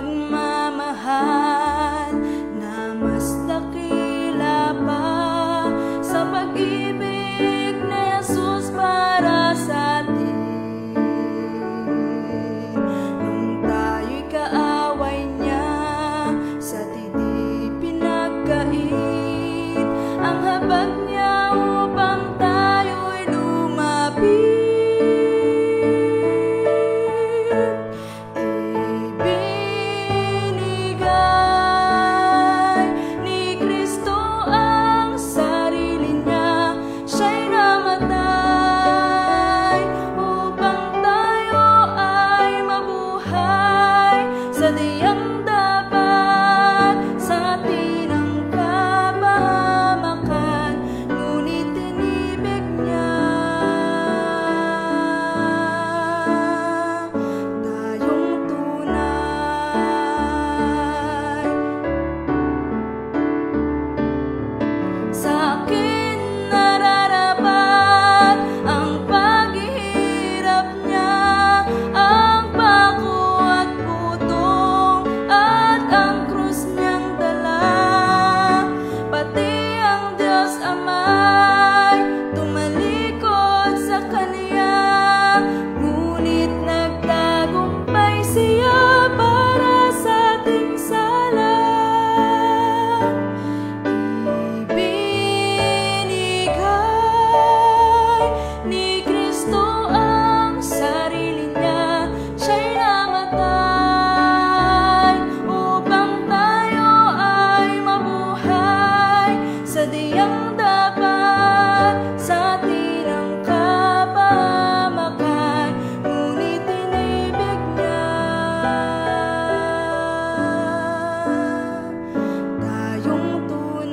pagmamahal na mas dakila pa sa pag-ibig ni Jesus para sa atin. Nung tayo'y kaaway niya, sa tidi pinagkait ang habag niya upang tayo'y lumapit. Sadyang dapat sa atin ang kapahamakan, ngunit inibig niya tayong tunay. Sa akin nararapat ang paghihirap niya, ang pako at putong at ang krus niyang dala. Pati ang Diyos Ama'y tumalikod sa Kanya, ngunit nagtagumpay siya para sa ating sala. Ibinigay ni Kristo ang sarili niya, siya'y namatay upang tayo ay mabuhay. Sadyang dapat sa atin ang kapahamakan, ngunit inibig niya tayong tunay.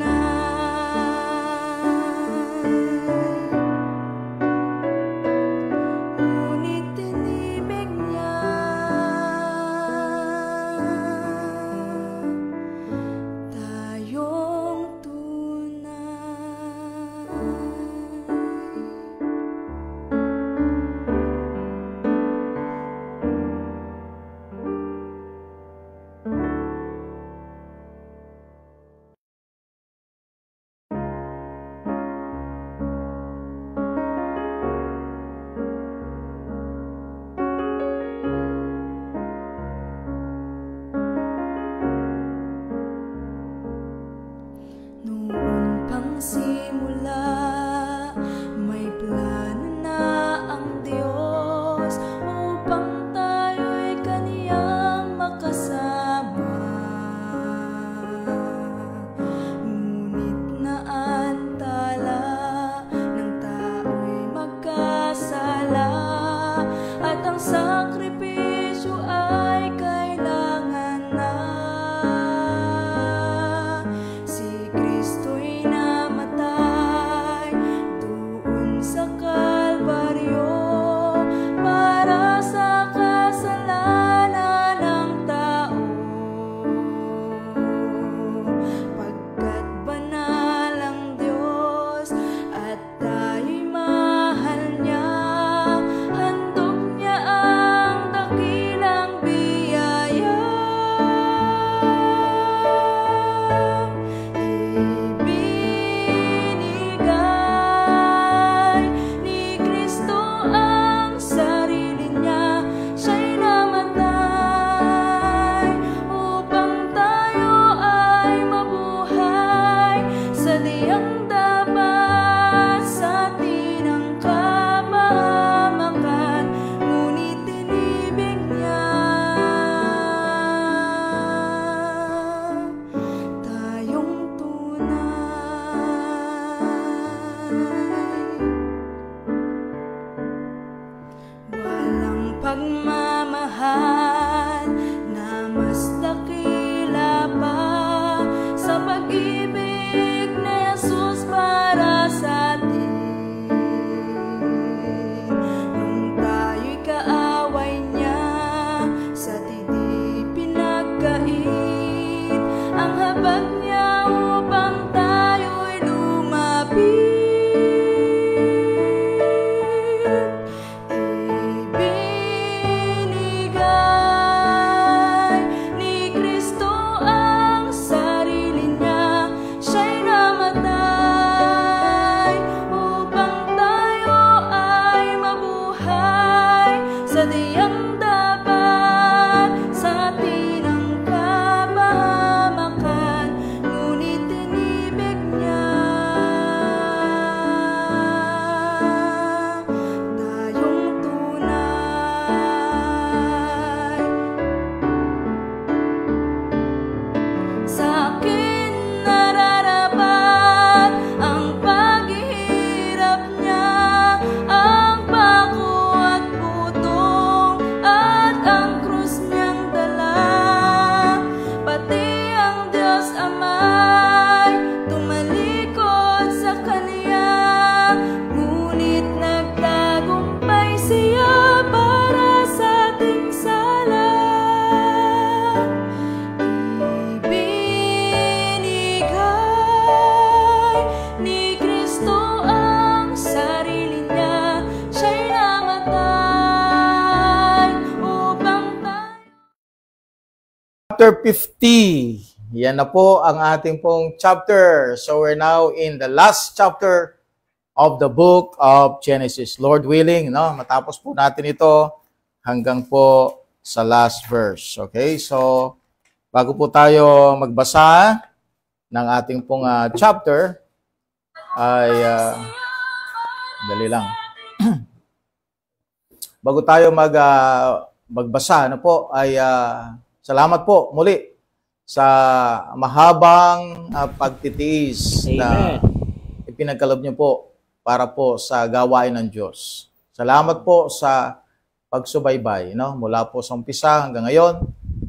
Ngunit inibig niya tayong noon pang simula, may plano na ang Diyos upang tayo'y Kaniyang makasama. Ngunit naantala ng tao'y magkasala, at ang sakripisyo ay kailangan na. Si Kristo'y namatay doon sa Kalbaryo para sa kasalanan ng tao, pagkat banal ang Diyos at tayo'y mahal niya, handog niya ang dakilang biyaya. Ibinigay ni Kristo ang sarili niya, siya'y namatay upang tayo ay mabuhay. Sadyang dapat sa atin ang kapahamakan, ngunit inibig niya tayong tunay. Walang pagmamahal na mas dakila pa sa pag-ibig ni Jesus para sa atin. Nung tayo'y kaaway niya, sa tidi pinagkait ang habag niya upang tayo'y lumapit. Ibinigay chapter 50. Yan na po ang ating pong chapter. So we're now in the last chapter of the book of Genesis. Lord willing, no? Matapos po natin ito hanggang po sa last verse. Okay? So, bago po tayo magbasa ng ating pong chapter, ay dali lang. Bago tayo magbasa, ano po, ay salamat po muli sa mahabang pagtitiis na ipinagkaloob niyo po para po sa gawain ng Diyos. Salamat po sa pagsubaybay, no? Mula po sa umpisa hanggang ngayon.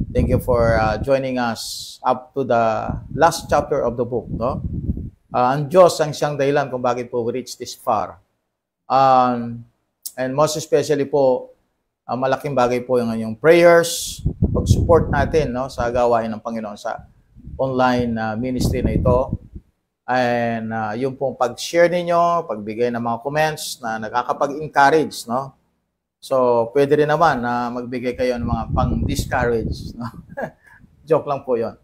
Thank you for joining us up to the last chapter of the book, no? Ang Diyos ang siyang dahilan kung bakit po we reach this far. And most especially po, malaking bagay po yung prayers, pag-support natin, no, sa gawain ng Panginoon sa online ministry na ito. And yung pong pag-share ninyo, pagbigay ng mga comments na nakakapag-encourage, no? So, pwede rin naman na magbigay kayo ng mga pang-discourage, no? Joke lang po yon.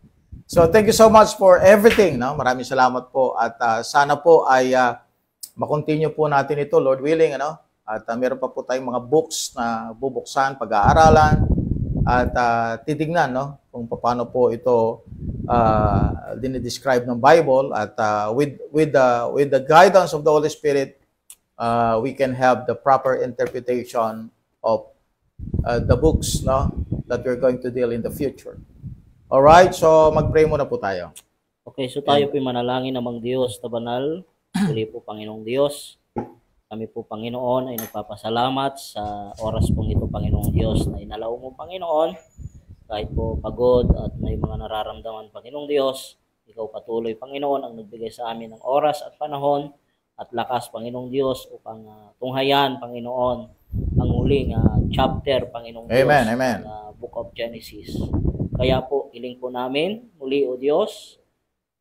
So, thank you so much for everything, no? Maraming salamat po at sana po ay makontinue po natin ito, Lord willing, ano? At meron pa po tayong mga books na bubuksan, pag-aaralan at titignan, no, kung paano po ito dinidescribe ng Bible at with the guidance of the Holy Spirit, we can have the proper interpretation of the books, no, that we're going to deal in the future. All right, so mag-pray muna po tayo. Okay, so tayo po manalangin namang Diyos na banal. Muli po, Panginoong Diyos. Kami po, Panginoon, ay nagpapasalamat sa oras pong ito, Panginoong Diyos, na inalaw mo, Panginoon. Kahit po pagod at may mga nararamdaman, Panginoong Diyos, ikaw patuloy, Panginoon, ang nagbigay sa amin ng oras at panahon at lakas, Panginoong Diyos, upang tunghayan, Panginoon, ang huling chapter, Panginoong Diyos, Amen. ng Book of Genesis. Kaya po, iling po namin, muli, O Diyos,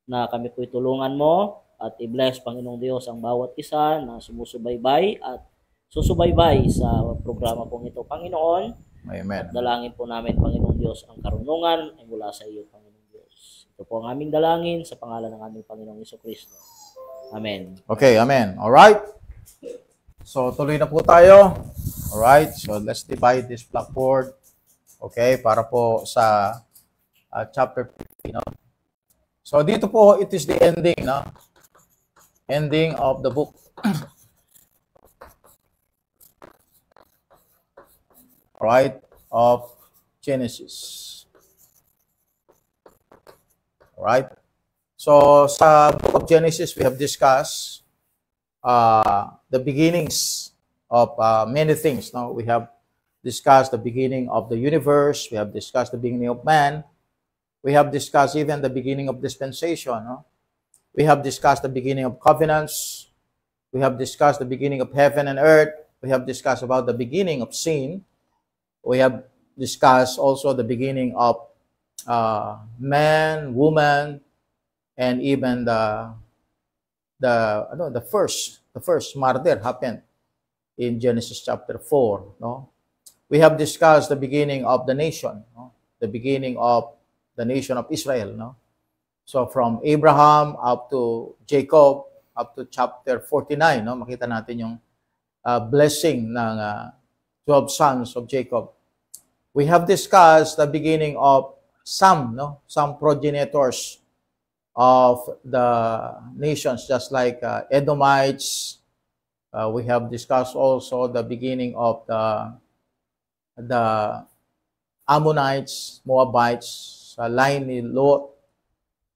na kami po'y tulungan mo at i-bless, Panginoong Diyos, ang bawat isa na sumusubaybay at susubaybay sa programa pong ito, Panginoon. Amen. At dalangin po namin, Panginoong Diyos, ang karunungan ay mula sa iyo, Panginoong Diyos. Ito po ang aming dalangin sa pangalan ng aming Panginoong Jesucristo. Amen. Okay, amen. All right. So, tuloy na po tayo. All right. So, let's divide this blackboard. Okay, para po sa chapter 50, no? So, dito po, it is the ending, no? Ending of the book. Right, of Genesis. Right. So, sa book of Genesis, we have discussed the beginnings of many things. No? We have discussed the beginning of the universe. We have discussed the beginning of man. We have discussed even the beginning of dispensation. No? We have discussed the beginning of covenants. We have discussed the beginning of heaven and earth. We have discussed about the beginning of sin. We have discussed also the beginning of man, woman, and even the first martyr happened in Genesis chapter 4. No, we have discussed the beginning of the nation, no? The beginning of the nation of Israel. No, so from Abraham up to Jacob up to chapter 49. No, makita natin yung blessing ng 12 sons of Jacob. We have discussed the beginning of some progenitors of the nations, just like Edomites. We have discussed also the beginning of the Ammonites, Moabites, line ni Lot.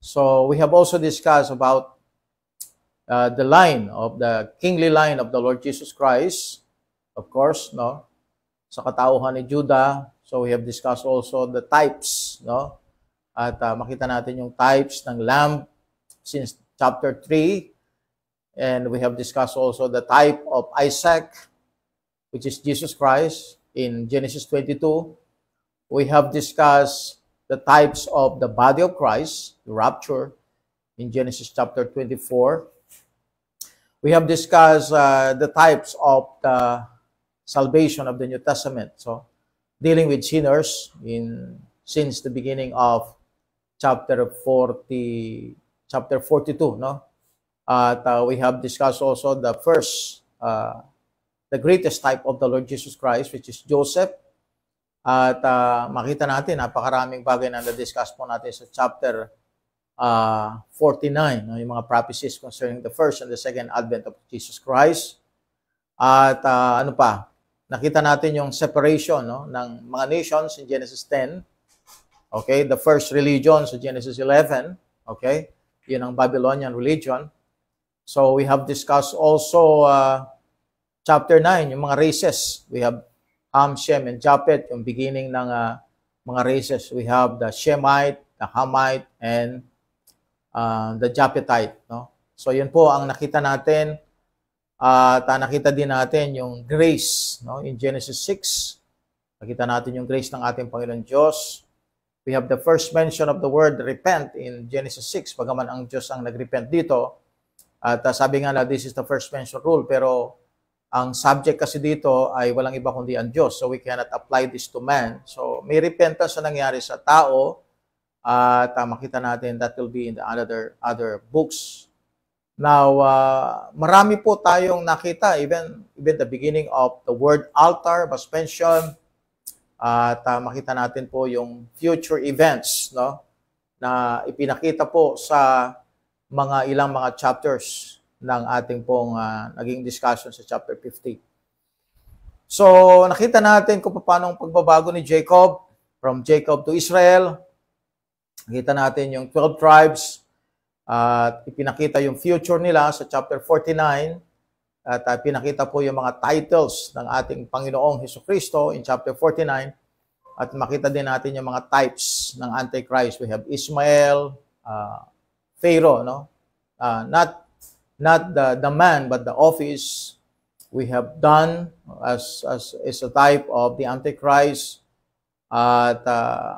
So we have also discussed about the line of the kingly line of the Lord Jesus Christ, of course, no, sa katauhan ni Judah. So we have discussed also the types, no? At makita natin yung types ng lamb since chapter 3. And we have discussed also the type of Isaac, which is Jesus Christ, in Genesis 22. We have discussed the types of the body of Christ, the rapture, in Genesis chapter 24. We have discussed the types of the salvation of the New Testament. So, dealing with sinners in since the beginning of chapter 42, no? At we have discussed also the greatest type of the Lord Jesus Christ, which is Joseph. At makita natin, napakaraming bagay na na-discuss po natin sa chapter 49, no? Yung mga prophecies concerning the first and the second advent of Jesus Christ. At ano pa, nakita natin yung separation, no, ng mga nations in Genesis 10. Okay, the first religion sa Genesis 11. Okay, yun ang Babylonian religion. So we have discussed also chapter 9, yung mga races. We have Ham, Shem, and Japheth, yung beginning ng mga races. We have the Shemite, the Hamite, and the Japhethite, no? So yun po ang nakita natin. At nakita din natin yung grace, no? In Genesis 6, nakita natin yung grace ng ating Panginoon Diyos. We have the first mention of the word repent in Genesis 6, bagaman ang Diyos ang nagrepent dito. At sabi nga na this is the first mention rule, pero ang subject kasi dito ay walang iba kundi ang Diyos. So we cannot apply this to man. So may repentance na nangyari sa tao. At makita natin that will be in the other books. Now, marami po tayong nakita, even the beginning of the word altar was mentioned. At makita natin po yung future events, no, na ipinakita po sa ilang mga chapters ng ating pong naging discussion sa chapter 50. So, nakita natin kung paano ang pagbabago ni Jacob, from Jacob to Israel. Nakita natin yung 12 tribes at ipinakita yung future nila sa chapter 49 at pinakita po yung mga titles ng ating Panginoong Hesukristo in chapter 49 at makita din natin yung mga types ng Antichrist. We have Ismael, Pharaoh, no? Not the man but the office. We have done as a type of the Antichrist. At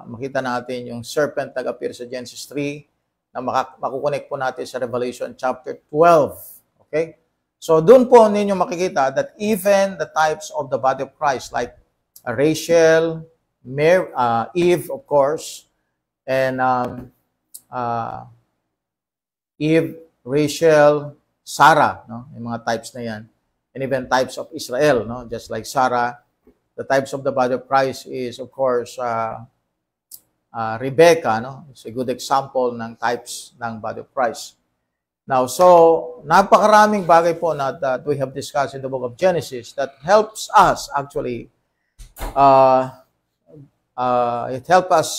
makita natin yung serpent nag-appear sa Genesis 3 na makukonect po natin sa Revelation chapter 12. Okay? So, doon po ninyo makikita that even the types of the body of Christ like Rachel, Eve, of course, and Eve, Rachel, Sarah, no? Yung mga types na yan. And even types of Israel, no? Just like Sarah. The types of the body of Christ is, of course, Rebecca, no? It's a good example ng types ng body of Christ. Now, so, napakaraming bagay po that we have discussed in the book of Genesis that helps us, actually, it helps us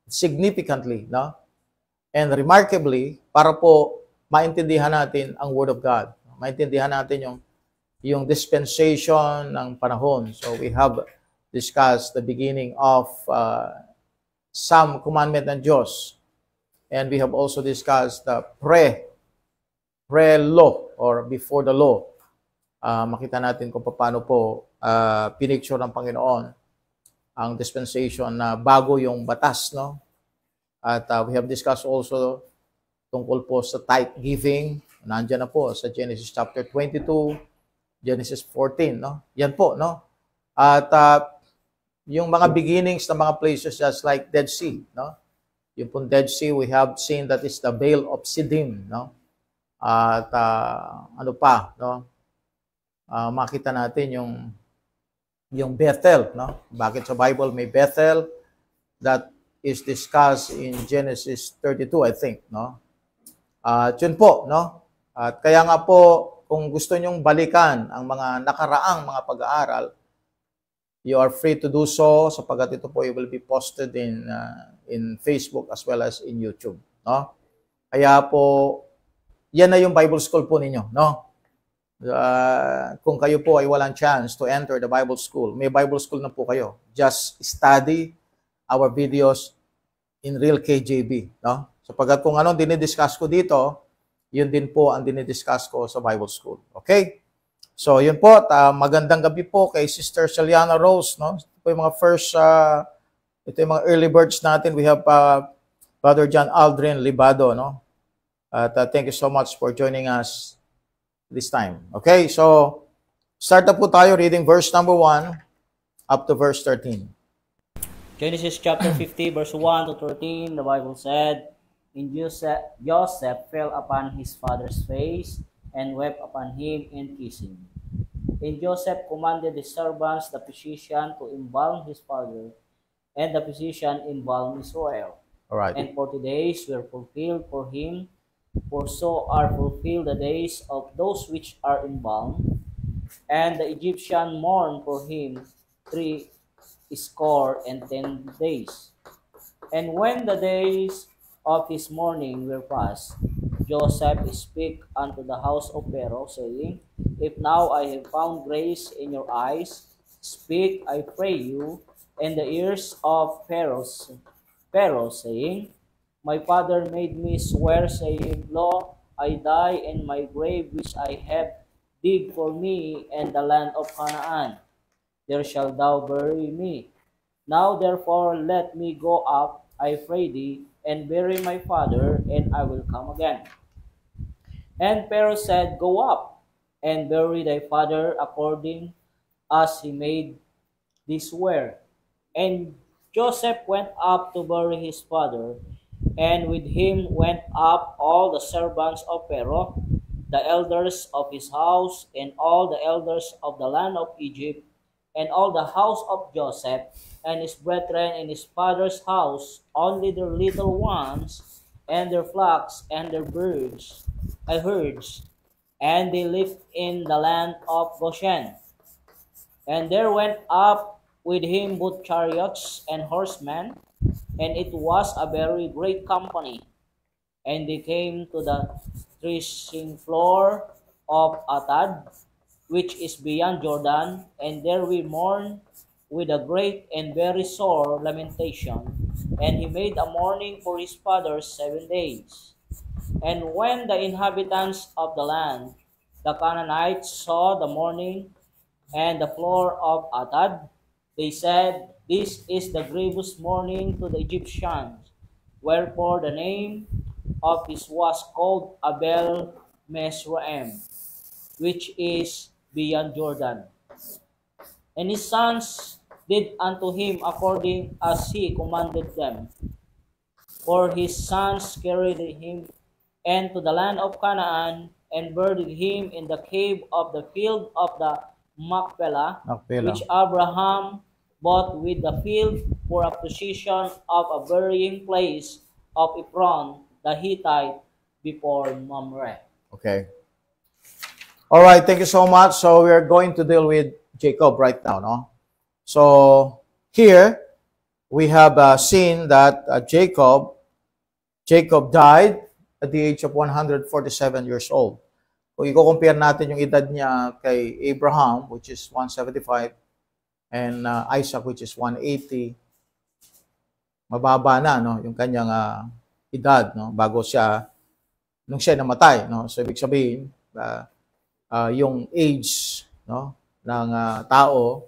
significantly, no? And remarkably, para po maintindihan natin ang Word of God. Maintindihan natin yung dispensation ng panahon. So we have discussed the beginning of some commandment ng Diyos. And we have also discussed the pre-law or before the law. Makita natin kung paano po pinicture ng Panginoon ang dispensation na bago yung batas, no? At we have discussed also tungkol po sa tithe giving. Nandiyan na po sa Genesis chapter 22, Genesis 14, no? Yan po, no? At yung mga beginnings ng mga places just like Dead Sea, no? Yung pong Dead Sea, we have seen that is the Vale of Siddim, no? At ano pa, no? Makita natin yung Bethel, no? Bakit sa Bible may Bethel? That is discussed in Genesis 32, I think, no? Yun po, no? At kaya nga po, kung gusto nyong balikan ang mga nakaraang mga pag-aaral, you are free to do so sapagkat ito po will be posted in Facebook as well as in YouTube, no? Kaya po, yan na yung Bible school po ninyo, no? Kung kayo po ay walang chance to enter the Bible school, may Bible school na po kayo. Just study our videos in Real KJB, no? Sapagkat kung anong dinidiscuss ko dito, yun din po ang dinidiscuss ko sa Bible School. Okay? So, yun po. Magandang gabi po kay Sister Celiana Rose, no? Ito po yung mga ito yung mga early birds natin. We have Brother John Aldrin Libado, no? At thank you so much for joining us this time. Okay? So, start na po tayo reading verse number 1 up to verse 13. Genesis chapter 50, verse 1 to 13, the Bible said, "And Joseph fell upon his father's face and wept upon him and kissed him. And Joseph commanded the servants, the physician, to embalm his father, and the physician embalmed Israel. All right. And 40 days were fulfilled for him, for so are fulfilled the days of those which are embalmed. And the Egyptian mourned for him 60 and 10 days. And when the days of his mourning were past, Joseph spake unto the house of Pharaoh, saying, If now I have found grace in your eyes, speak, I pray you, in the ears of Pharaoh, saying, My father made me swear, saying, Lo, I die in my grave which I have dig for me in the land of Canaan. There shalt thou bury me. Now therefore let me go up, I pray thee, and bury my father, and I will come again. And Pharaoh said, Go up, and bury thy father according as he made thee swear. And Joseph went up to bury his father, and with him went up all the servants of Pharaoh, the elders of his house, and all the elders of the land of Egypt, and all the house of Joseph, and his brethren in his father's house, only their little ones, and their flocks, and their herds, and they lived in the land of Goshen. And there went up with him both chariots and horsemen, and it was a very great company. And they came to the threshing floor of Atad, which is beyond Jordan, and there we mourned with a great and very sore lamentation. And he made a mourning for his father 7 days. And when the inhabitants of the land, the Canaanites, saw the mourning and the floor of Atad, they said, This is the grievous mourning to the Egyptians. Wherefore the name of his was called Abel Mesraim, which is beyond Jordan. And his sons did unto him according as he commanded them. For his sons carried him into the land of Canaan, and buried him in the cave of the field of the Machpelah, which Abraham bought with the field for a possession of a burying place of Ephron the Hittite before Mamre. Okay. All right, thank you so much. So we are going to deal with Jacob right now, no? So here we have seen that Jacob died at the age of 147 years old. Kung i-compare natin yung edad niya kay Abraham, which is 175, and Isaac, which is 180, mababa na, no, yung kanyang edad, no, nung siya namatay, no. So ibig sabihin, yung age, no, ng tao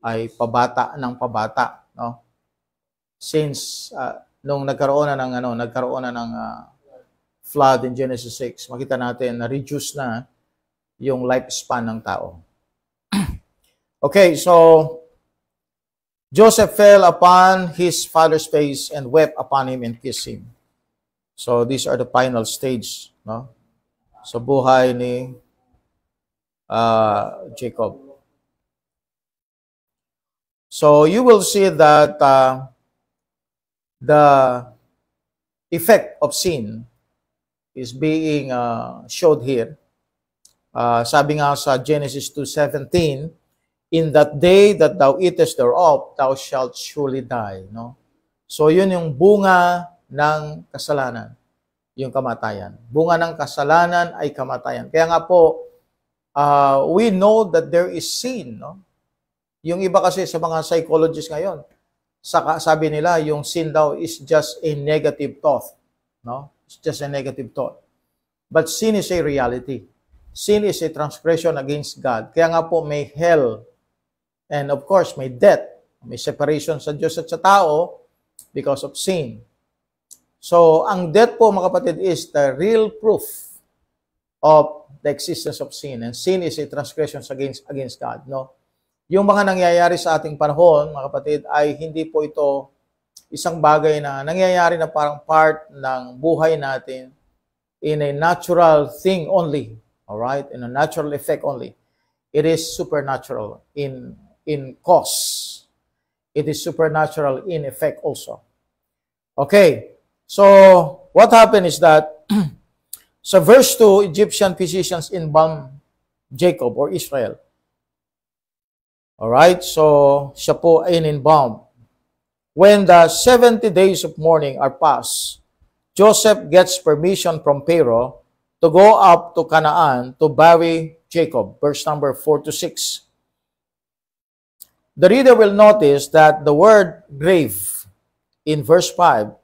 ay pabata, no. Since nung nagkaroon na ng flood in Genesis 6, makita natin na reduce na yung lifespan ng tao. Okay, so Joseph fell upon his father's face and wept upon him and kissed him. So these are the final stage, no? Sa buhay ni Jacob. So you will see that the effect of sin is being showed here. Sabi nga sa Genesis 2:17, in that day that thou eatest thereof, thou shalt surely die. No? So yun yung bunga ng kasalanan, yung kamatayan. Bunga ng kasalanan ay kamatayan. Kaya nga po, we know that there is sin. No? Yung iba kasi sa mga psychologists ngayon, sabi nila yung sin daw is just a negative thought. No? It's just a negative thought. But sin is a reality. Sin is a transgression against God. Kaya nga po may hell. And of course, may death. May separation sa Diyos at sa tao because of sin. So, ang death po, mga kapatid, is the real proof of the existence of sin. And sin is a transgression against God. No? yung mga nangyayari sa ating panahon, mga kapatid, ay hindi po ito isang bagay na nangyayari na parang part ng buhay natin in a natural thing only. Alright? In a natural effect only. It is supernatural in cause. It is supernatural in effect also. Okay. So, what happened is that sa verse 2, Egyptian physicians embalmed Jacob or Israel. Alright, so siya po ay in-embalmed. When the 70 days of mourning are passed, Joseph gets permission from Pharaoh to go up to Canaan to bury Jacob. Verse number 4 to 6. The reader will notice that the word grave in verse 5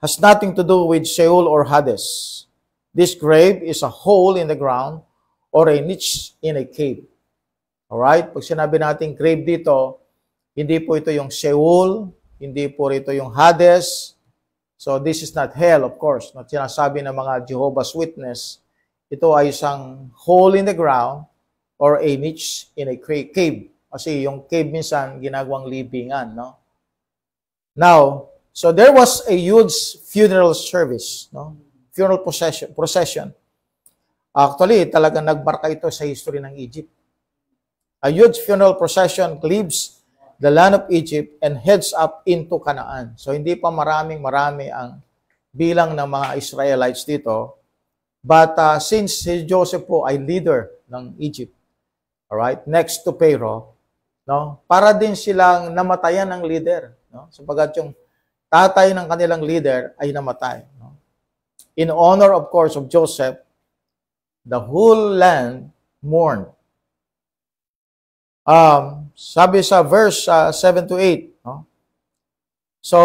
has nothing to do with Sheol or Hades. This grave is a hole in the ground or a niche in a cave. Alright? Pag sinabi natin grave dito, hindi po ito yung Sheol, hindi po ito yung Hades. So this is not hell, of course. Not sinasabi ng mga Jehovah's Witness. Ito ay isang hole in the ground or a niche in a cave. Kasi yung cave minsan ginagawang libingan, no? Now, so there was a huge funeral service, no? Funeral procession. Actually, talagang nagmarka ito sa history ng Egypt. A huge funeral procession leaves the land of Egypt and heads up into Canaan. So, hindi pa marami ang bilang ng mga Israelites dito. But since si Joseph po ay leader ng Egypt, alright, next to Pharaoh, no, para din silang namatayan ng leader. No? Sapagat yung tatay ng kanilang leader ay namatay. No? In honor, of course, of Joseph, the whole land mourned. Sabi sa verse 7 to 8, no? So,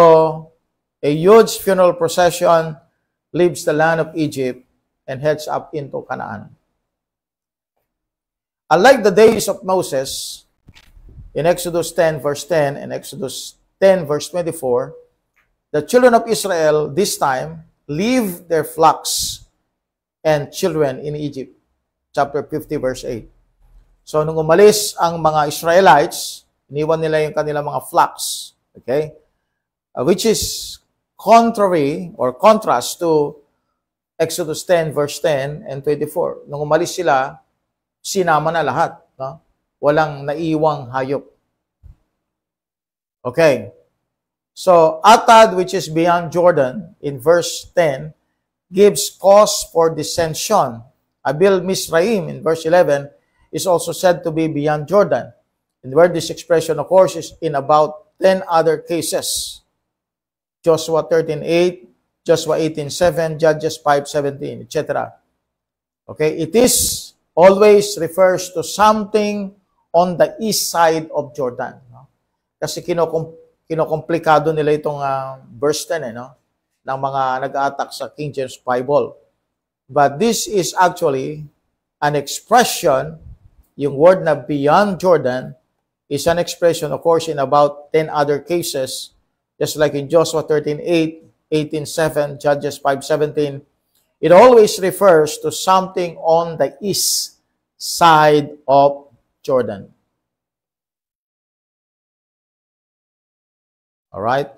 a huge funeral procession leaves the land of Egypt and heads up into Canaan. Unlike the days of Moses, in Exodus 10 verse 10 and Exodus 10 verse 24, the children of Israel this time leave their flocks and children in Egypt. Chapter 50 verse 8. So, nung umalis ang mga Israelites, iniwan nila yung kanilang mga flocks. Okay? Which is contrary or contrast to Exodus 10 verse 10 and 24. Nung umalis sila, sinama na lahat. No? Walang naiwang hayop. Okay. So, Atad, which is beyond Jordan, in verse 10, gives cause for dissension. Abil Misraim, in verse 11, is also said to be beyond Jordan. And where this expression, of course, is in about 10 other cases. Joshua 13:8, Joshua 18:7, Judges 5:17, etc. Okay, it is always refers to something on the east side of Jordan. No? Kasi kinokomplikado nila itong verse 10, no? Ng mga nag-attack sa King James Bible. But this is actually an expression. Yung word na beyond Jordan is an expression, of course, in about 10 other cases, just like in Joshua 13:8, 18:7, Judges 5:17. It always refers to something on the east side of Jordan. All right?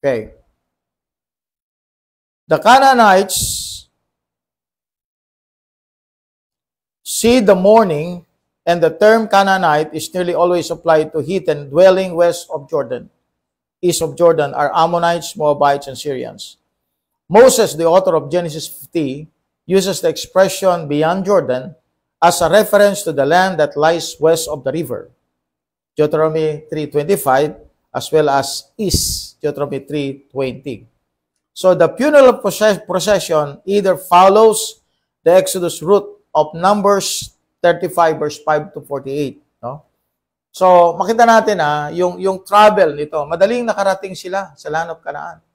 Okay. The Canaanites see the mourning, and the term Canaanite is nearly always applied to heathen dwelling west of Jordan. East of Jordan are Ammonites, Moabites, and Syrians. Moses, the author of Genesis 50, uses the expression beyond Jordan as a reference to the land that lies west of the river. Deuteronomy 3:25, as well as east, Deuteronomy 3:20. So the funeral procession either follows the Exodus route of Numbers 35 verse 5 to 48, no? So makita natin yung travel nito, madaling nakarating sila sa land of Canaan.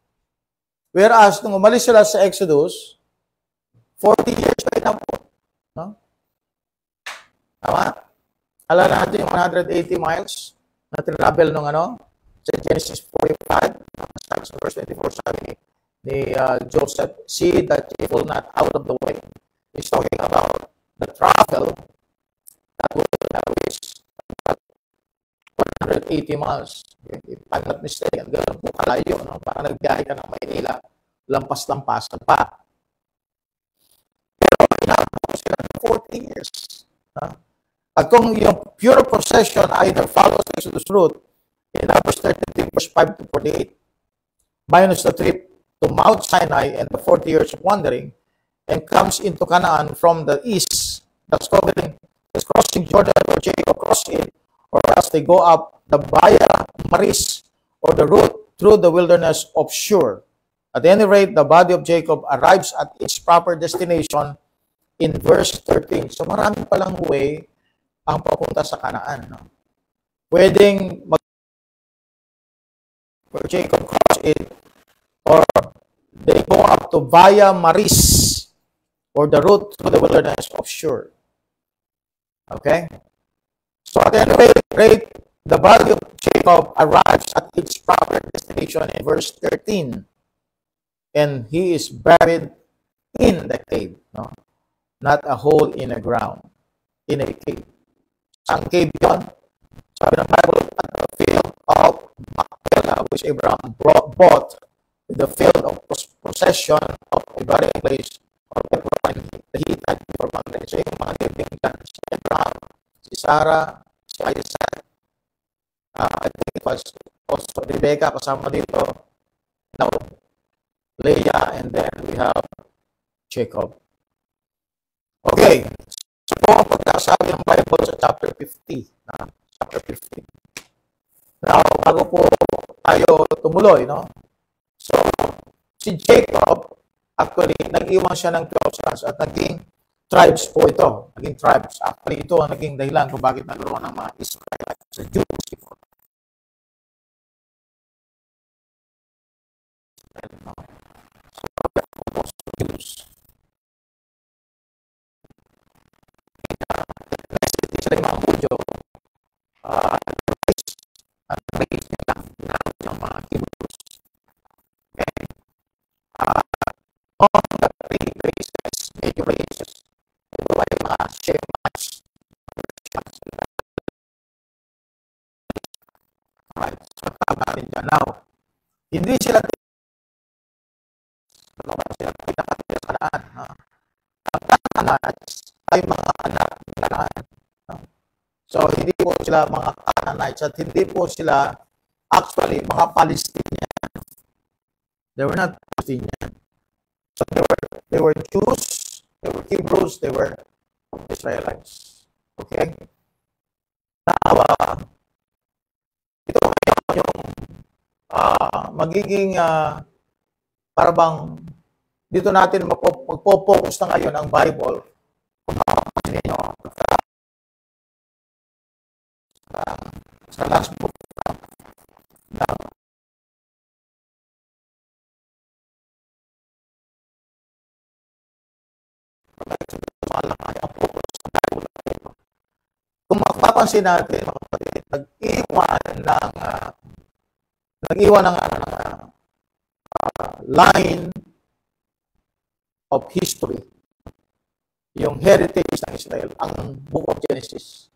Whereas nung umalis sila sa Exodus, 40 years pa rin po, no? Tama? Alala natin yung 180 miles na travel nung sa Genesis 45, sa verse 24, sabi ni Joseph, see that you will not out of the way. He's talking about the travel that will is 180 miles. Okay? If I'm not mistaken, ganun po kalayo. No? Parang nagbiyahe ka ng Maynila, lampas-lampasan pa. Pero inaabot sila ng 40 years. At kung yung pure possession either follows the Exodus route, in Numbers 33, verse 5 to 48, minus the trip to Mount Sinai and the 40 years of wandering, and comes into Canaan from the east, that's crossing Jordan or Jacob crossed it, or else they go up the Via Maris, or the route through the wilderness of Shur. At any rate, the body of Jacob arrives at its proper destination in verse 13. So marami palang way ang papunta sa Canaan. No? Pwedeng or Jacob cross it, or they go up to Via Maris, or the route through the wilderness of Shur. Okay? So at any rate, the body of Jacob arrives at its proper destination in verse 13. And he is buried in the cave. No? Not a hole in the ground. In a cave. Ang cave yun, sabi ng Bible, at the field of Machpelah, which Abraham bought with the field of possession of a burying place of Abraham, the Hittite before Mamre. So yung mga living dyan, si Abraham, si Sarah, si Isaac, I think it was also Rebecca kasama dito, no, Leah, and then we have Jacob. Okay. So, ang pagkasabi ng Bible sa chapter 50. Chapter 50. Now, bago po tayo tumuloy, no? So, si Jacob, actually, nag-iwan siya ng 12 sons at naging tribes po ito. Naging tribes. Actually, ito ang naging dahilan kung bakit nagkaroon ng mga Israelites sa Jews before. So, Jews. Sila yung mga Hudyo, ang race nila, yung mga Hebrews. Okay? On the three races, major races, ito ay mga Shemites. Alright, so tama natin dyan. Now, hindi sila pinakatira sa Kanaan. Ang Canaanites ay mga anak ng Kanaan. So, hindi po sila mga Canaanites at hindi po sila actually mga Palestinian. They were not Palestinian. So, they were Jews, they were Hebrews, they were Israelites. Okay? Now, ito yung magiging parabang dito natin magpo-focus na ngayon ang Bible. Kung makapasin ninyo, sa last book na kung mapapansin natin, mga kapatid, nag-iwan ng line of history, yung heritage ng Israel, ang Book of Genesis.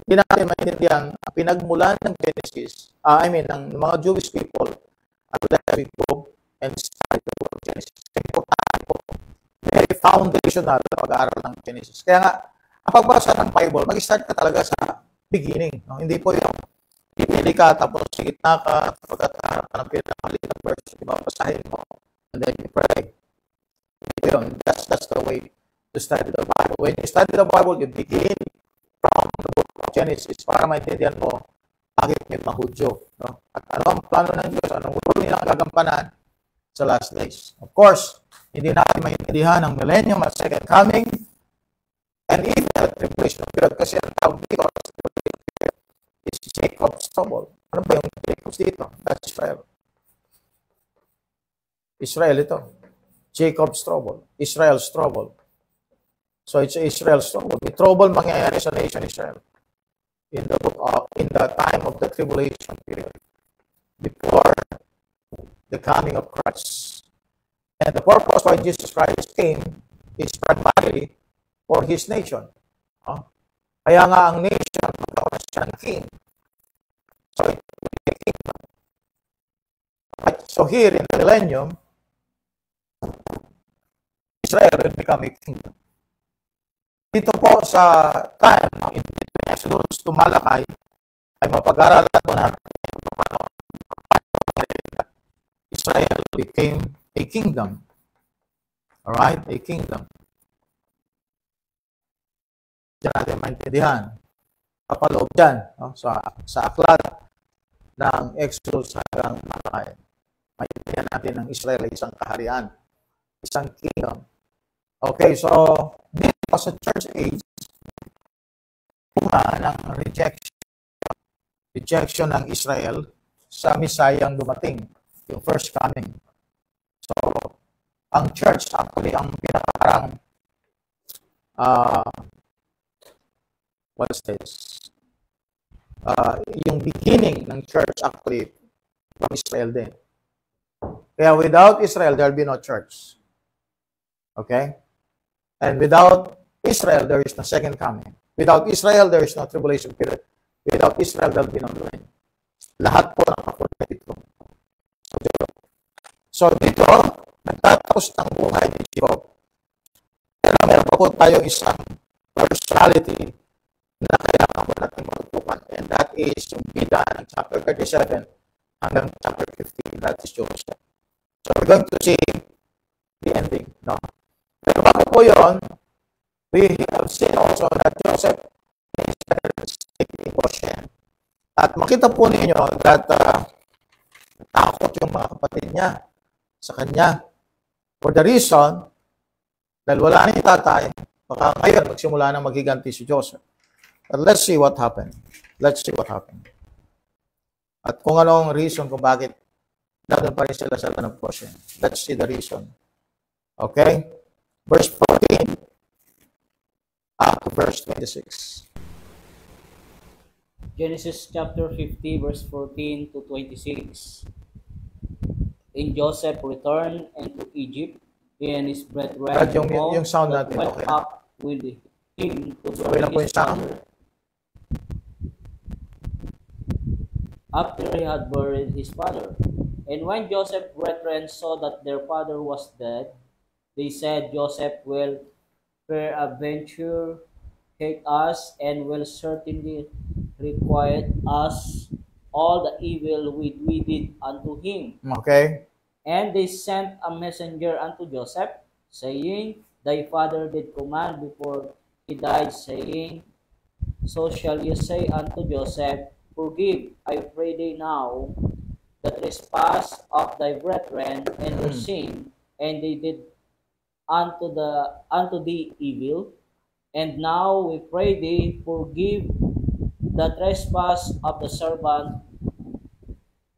Hindi natin maintindihan ang pinagmulan ng Genesis, ng mga Jewish people at we go and start the Book of Genesis. Importante po. Very foundational na pag-aaral ng Genesis. Kaya nga, ang pagbasa ng Bible, mag-start ka talaga sa beginning. No? Hindi po yung pipili ka, tapos sa gitna ka, pagkatapos ka ng pinakamalit na verse, ibabasahin mo, and then you pray. That's the way to study the Bible. When you study the Bible, you begin from the book of Genesis para maintindihan mo bakit may mga Hudyo. No? At ano ang plano ng Diyos, anong role nilang gagampanan sa last days. Of course, hindi natin maintindihan ang millennium at second coming and even the tribulation period kasi ang tawag dito is Jacob's trouble. Ano ba yung Jacob's dito? That's Israel. Israel ito. Jacob's trouble. Israel's trouble. So it's Israel's trouble. May trouble mangyayari sa nation Israel in the time of the tribulation period before the coming of Christ. And the purpose why Jesus Christ came is primarily for His nation. No? Kaya nga ang nation, magkakaroon siya ng king. So, it will be a kingdom. Right? So here in the millennium, Israel will become a kingdom. Dito po sa time ng Exodus to Malachi, ay mapag-aralan po natin paano Israel became a kingdom. Alright? A kingdom. Diyan natin maintindihan. Kapaloob dyan, no? sa aklat ng Exodus hanggang Malachi. Maintindihan natin ng Israel ay isang kaharian, isang kingdom. Okay, so dito sa church age, bunga ng rejection ng Israel sa Misayang dumating, yung first coming. So, ang church actually ang pinakaparang what's this? Yung beginning ng church actually from Israel din. Kaya without Israel, there will be no church. Okay? And without Israel, there is no second coming. Without Israel, there is no tribulation period. Without Israel, there will be no rain. Lahat po nakakonect ito. So dito, nagtatapos ng buhay ni Job. Pero meron pa po tayong isang personality na kailangan po natin magtutukan. And that is yung bida ng chapter 37 hanggang chapter 15. That is Joseph. So we're going to see the ending. No? Pero bago po yun, we have seen also that Joseph is taking Goshen. At makita po ninyo that takot yung mga kapatid niya sa kanya. For the reason, dahil wala na yung tatay, baka ngayon magsimula na maghiganti si Joseph. But let's see what happened. Let's see what happened. At kung anong reason kung bakit doon pa rin sila sa land of Goshen. Let's see the reason. Okay? Verse 14 up to verse 26. Genesis chapter 50 verse 14 to 26. And Joseph returned into Egypt, and his brethren Yung sound natin, went okay. up with him to Okay lang po his yung sound. father. After he had buried his father. And when Joseph's brethren saw that their father was dead, they said, Joseph will peradventure hate us, and will certainly requite us all the evil we did unto him. Okay? And they sent a messenger unto Joseph, saying, Thy father did command before he died, saying, So shall you say unto Joseph, Forgive, I pray thee now, the trespass of thy brethren and their sin, and they did unto thee evil. And now we pray thee, forgive the trespass of the servant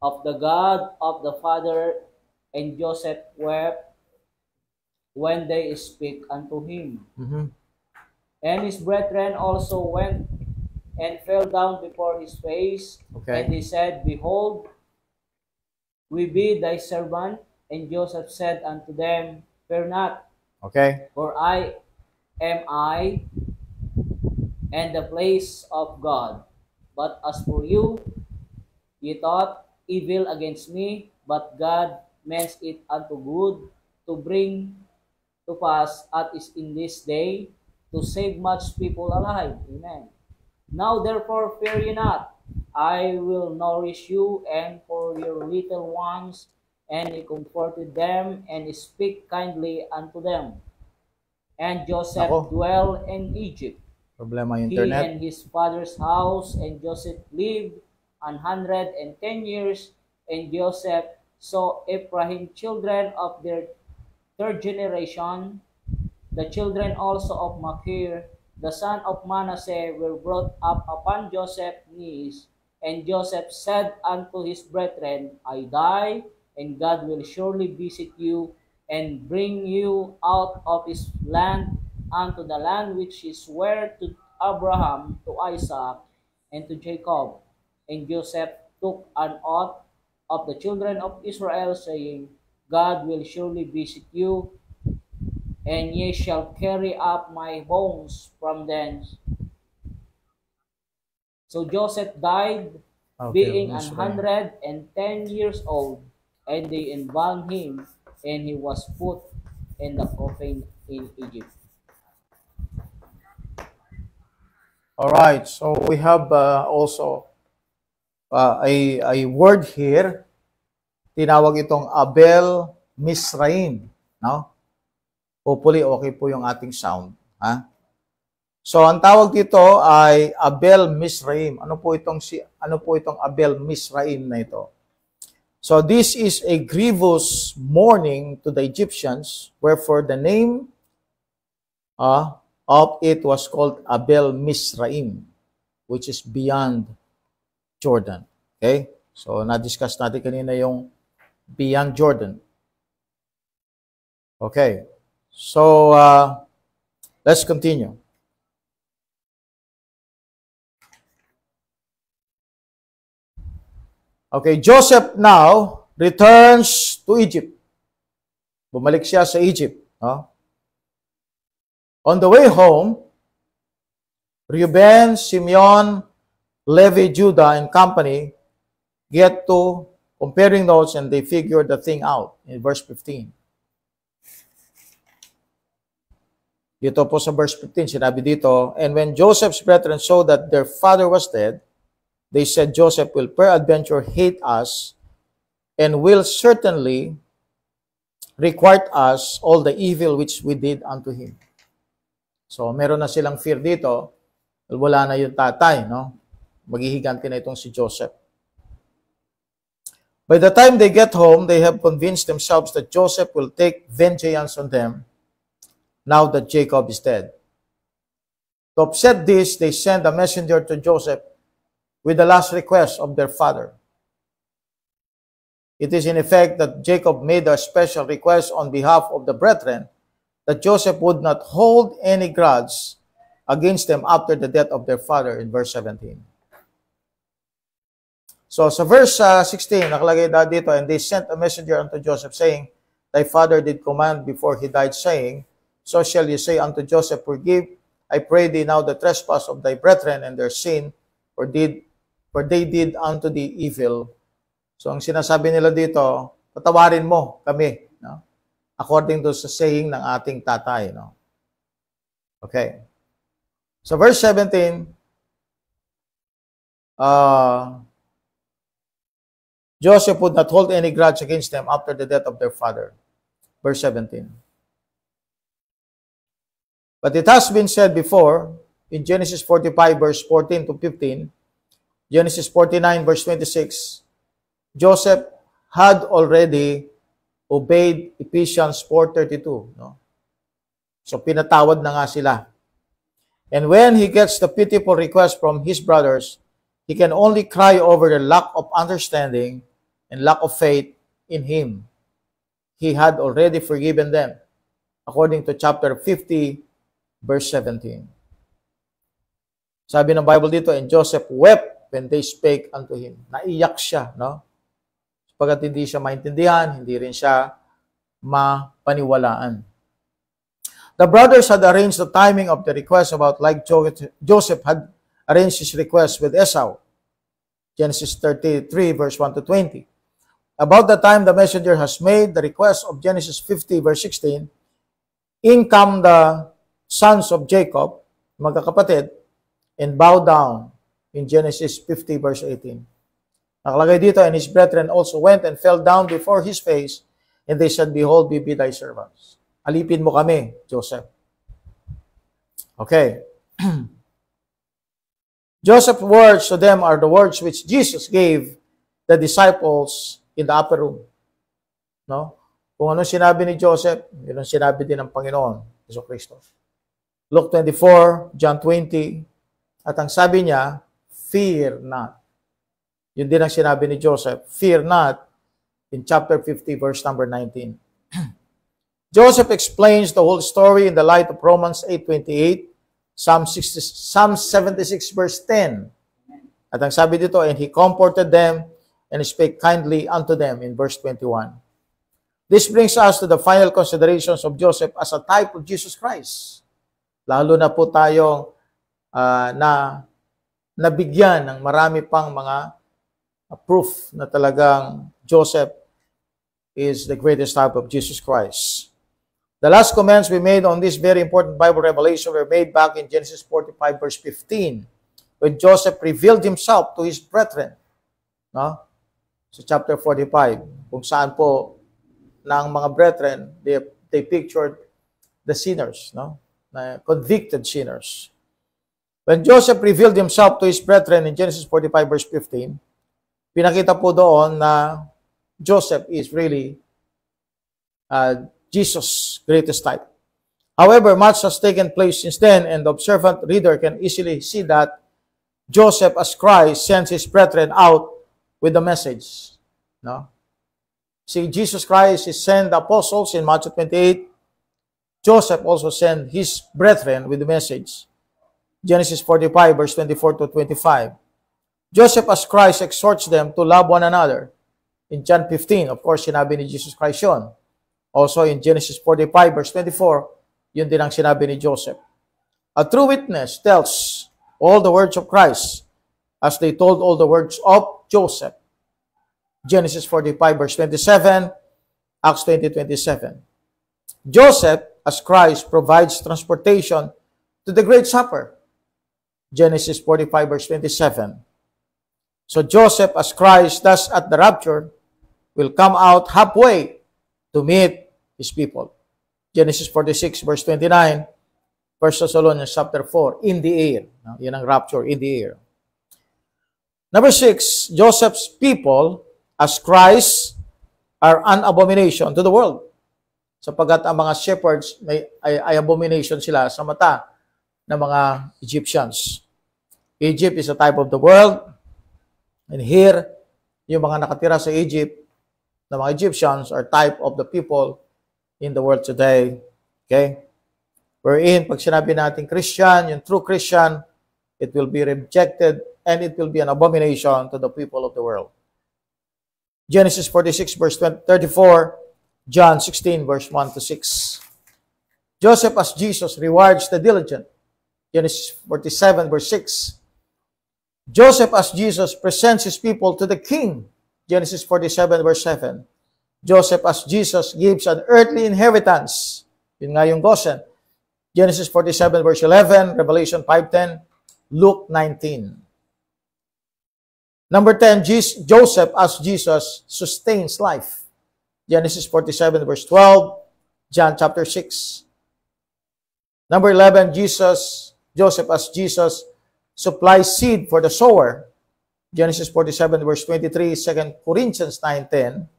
of the God of the Father. And Joseph wept when they speak unto him. Mm-hmm. And his brethren also went and fell down before his face. Okay. And they said, Behold, we be thy servant. And Joseph said unto them, Fear not, Okay? for I am and the place of God. But as for you, ye thought evil against me, but God meant it unto good, to bring to pass as is in this day, to save much people alive. Amen. Now therefore fear ye not, I will nourish you and for your little ones. And he comforted them and speak kindly unto them. And Joseph Ako. dwelt in Egypt, Problema yung he internet. and his father's house. And Joseph lived 110 years. And Joseph saw Ephraim children of their third generation. The children also of Machir, the son of Manasseh, were brought up upon Joseph's knees. And Joseph said unto his brethren, I die, and God will surely visit you, and bring you out of his land unto the land which he sware to Abraham, to Isaac, and to Jacob. And Joseph took an oath of the children of Israel, saying, God will surely visit you, and ye shall carry up my bones from thence. So Joseph died, being Miss Ray. 110 years old, and they embalmed him, and he was put in the coffin in Egypt. All right, so we have also a word here. Tinawag itong Abel Misraim, no? Hopefully okay po yung ating sound, ha? So ang tawag dito ay Abel Misraim. Ano po itong Abel Misraim na ito? So this is a grievous mourning to the Egyptians, wherefore the name of it was called Abel Misraim, which is beyond Jordan. Okay? So na-discuss natin kanina yung beyond Jordan. Okay. So let's continue. Okay, Joseph now returns to Egypt. Bumalik siya sa Egypt. No? On the way home, Reuben, Simeon, Levi, Judah, and company get to comparing notes, and they figure the thing out in verse 15. Dito po sa verse 15, sinabi dito, and when Joseph's brethren saw that their father was dead, they said, Joseph will peradventure hate us and will certainly requite us all the evil which we did unto him. So, meron na silang fear dito. Wala na yung tatay, no? Maghihiganti na itong si Joseph. By the time they get home, they have convinced themselves that Joseph will take vengeance on them now that Jacob is dead. To upset this, they send a messenger to Joseph with the last request of their father. It is in effect that Jacob made a special request on behalf of the brethren that Joseph would not hold any grudge against them after the death of their father in verse 17. So sa verse 16, nakalagay dito, and they sent a messenger unto Joseph, saying, Thy father did command before he died, saying, So shall you say unto Joseph, Forgive, I pray thee now the trespass of thy brethren and their sin, for they did unto thee evil. So ang sinasabi nila dito, patawarin mo kami, no? According to sa saying ng ating tatay, no? Okay. So verse 17, Joseph would not hold any grudge against them after the death of their father. Verse 17. But it has been said before, in Genesis 45, verse 14 to 15, Genesis 49, verse 26, Joseph had already obeyed Ephesians 4:32. No? So pinatawad na nga sila. And when he gets the pitiful request from his brothers, he can only cry over the lack of understanding and lack of faith in him. He had already forgiven them, according to chapter 50, verse 17. Sabi ng Bible dito, and Joseph wept when they spake unto him. Naiyak siya, no? Pagkat hindi siya maintindihan, hindi rin siya mapaniwalaan. The brothers had arranged the timing of the request about like Joseph had arranged his request with Esau. Genesis 33, verse 1 to 20. About the time the messenger has made the request of Genesis 50, verse 16, in come the sons of Jacob, magkakapatid, and bow down in Genesis 50, verse 18. Nakalagay dito, and his brethren also went and fell down before his face, and they said, Behold, we be thy servants. Alipin mo kami, Joseph. Okay. Joseph's words to them are the words which Jesus gave the disciples in the upper room. No? Kung ano sinabi ni Joseph, yun ang sinabi din ng Panginoon, Jesucristo. Luke 24, John 20, at ang sabi niya, fear not. Yun din ang sinabi ni Joseph, fear not, in chapter 50, verse number 19. Joseph explains the whole story in the light of Romans 8:28, Psalm 76, verse 10. At ang sabi dito, and he comforted them and spake kindly unto them in verse 21. This brings us to the final considerations of Joseph as a type of Jesus Christ. Lalo na po tayong nabigyan ng marami pang mga proof na talagang Joseph is the greatest type of Jesus Christ. The last comments we made on this very important Bible revelation were made back in Genesis 45 verse 15, when Joseph revealed himself to his brethren. No? Sa chapter 45, kung saan po ng mga brethren, they pictured the sinners, no? Na convicted sinners. When Joseph revealed himself to his brethren in Genesis 45 verse 15, pinakita po doon na Joseph is really Jesus' greatest type. However, much has taken place since then, and the observant reader can easily see that Joseph as Christ sends his brethren out with the message. No? See, Jesus Christ is sent the apostles in Matthew 28. Joseph also sent his brethren with the message. Genesis 45, verse 24 to 25. Joseph as Christ exhorts them to love one another. In John 15, of course, sinabi ni Jesus Christ yun. Also in Genesis 45, verse 24, yun din ang sinabi ni Joseph. A true witness tells all the words of Christ as they told all the words of Joseph. Genesis 45, verse 27, Acts 20, 27. Joseph, as Christ, provides transportation to the Great Supper. Genesis 45, verse 27. So Joseph, as Christ, thus at the rapture, will come out halfway to meet his people. Genesis 46, verse 29, 1 Thessalonians chapter 4, in the air. Yan ang rapture, in the air. Number 6, Joseph's people, as Christ, are an abomination to the world. Sapagkat ang mga shepherds ay abomination sila sa mata ng mga Egyptians. Egypt is a type of the world. And here, yung mga nakatira sa Egypt, na mga Egyptians are type of the people in the world today. Okay? Wherein, pag sinabi natin Christian, yung true Christian, it will be rejected and it will be an abomination to the people of the world. Genesis 46, verse 34, John 16, verse 1 to 6. Joseph as Jesus rewards the diligent. Genesis 47, verse 6. Joseph as Jesus presents his people to the king. Genesis 47, verse 7. Joseph as Jesus gives an earthly inheritance. Yun nga yung Goshen. Genesis 47, verse 11, Revelation 5:10, Luke 19. Number 10, Joseph as Jesus sustains life. Genesis 47, verse 12, John chapter 6. Number 11, Joseph as Jesus supplies seed for the sower. Genesis 47, verse 23, 2 Corinthians 9:10.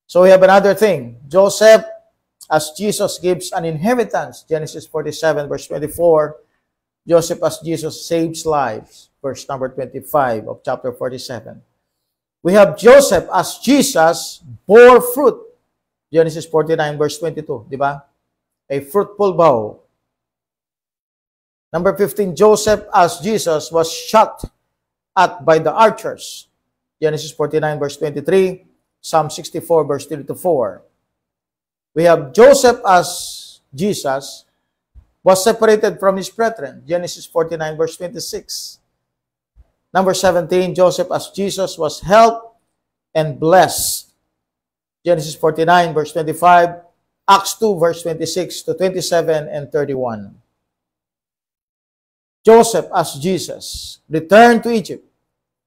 So we have another thing. Joseph as Jesus gives an inheritance. Genesis 47, verse 24. Joseph as Jesus saves lives. Verse number 25 of chapter 47. We have Joseph as Jesus bore fruit. Genesis 49, verse 22. Di ba? A fruitful bough. Number 15, Joseph as Jesus was shot at by the archers. Genesis 49, verse 23. Psalm 64, verse 3 to 4. We have Joseph as Jesus was separated from his brethren. Genesis 49, verse 26. Number 17, Joseph as Jesus was helped and blessed. Genesis 49, verse 25. Acts 2, verse 26 to 27 and 31. Joseph as Jesus returned to Egypt.